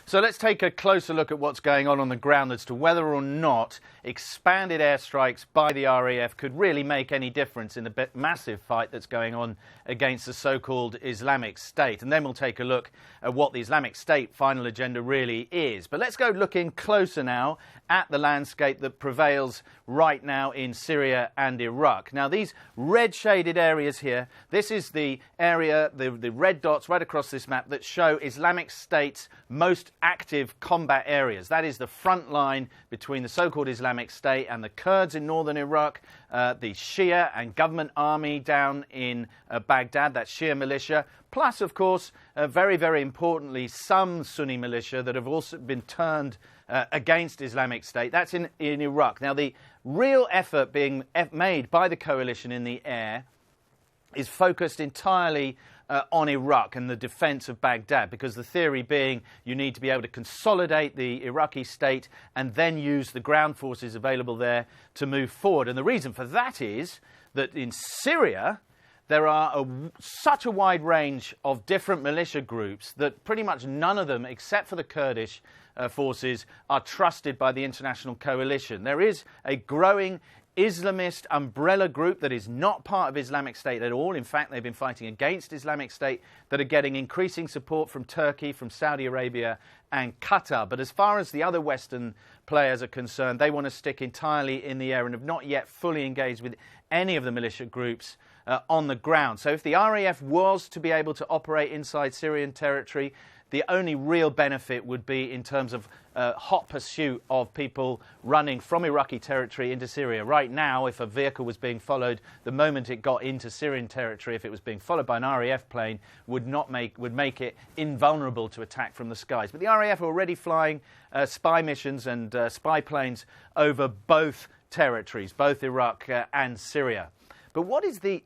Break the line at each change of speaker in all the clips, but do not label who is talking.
So let's take a closer look at what's going on the ground as to whether or not expanded airstrikes by the RAF could really make any difference in the massive fight that's going on against the so-called Islamic State. And then we'll take a look at what the Islamic State final agenda really is. But let's go looking closer now at the landscape that prevails right now in Syria and Iraq. Now, these red shaded areas here, this is the area, the red dots right across this map that show Islamic State's most active combat areas. That is the front line between the so-called Islamic State and the Kurds in northern Iraq, the Shia and government army down in Baghdad, that's Shia militia, plus, of course, very, very importantly, some Sunni militia that have also been turned against Islamic State. That's in Iraq. Now, the real effort being made by the coalition in the air is focused entirely on Iraq and the defence of Baghdad, because the theory being you need to be able to consolidate the Iraqi state and then use the ground forces available there to move forward. And the reason for that is that in Syria there are such a wide range of different militia groups that pretty much none of them, except for the Kurdish forces, are trusted by the international coalition. There is a growing Islamist umbrella group that is not part of Islamic State at all. In fact, they've been fighting against Islamic State, that are getting increasing support from Turkey, from Saudi Arabia and Qatar. But as far as the other Western players are concerned, they want to stick entirely in the air and have not yet fully engaged with any of the militia groups on the ground. So if the RAF was to be able to operate inside Syrian territory, the only real benefit would be in terms of hot pursuit of people running from Iraqi territory into Syria. Right now, if a vehicle was being followed, the moment it got into Syrian territory, if it was being followed by an RAF plane, would make it invulnerable to attack from the skies. But the RAF are already flying spy missions and spy planes over both territories, both Iraq and Syria. But what is the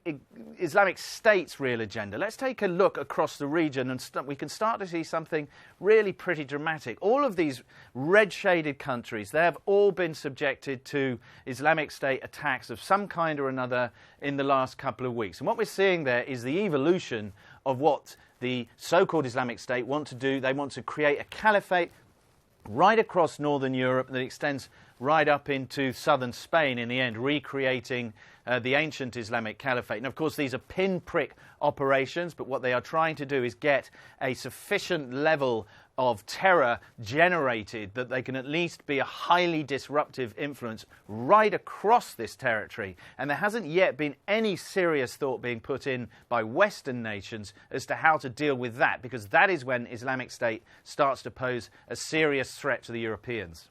Islamic State's real agenda? Let's take a look across the region and we can start to see something really pretty dramatic. All of these red-shaded countries, they have all been subjected to Islamic State attacks of some kind or another in the last couple of weeks. And what we're seeing there is the evolution of what the so-called Islamic State want to do. They want to create a caliphate right across northern Europe that extends right up into southern Spain in the end, recreating the ancient Islamic Caliphate. And of course, these are pinprick operations, but what they are trying to do is get a sufficient level of terror generated that they can at least be a highly disruptive influence right across this territory. And there hasn't yet been any serious thought being put in by Western nations as to how to deal with that, because that is when Islamic State starts to pose a serious threat to the Europeans.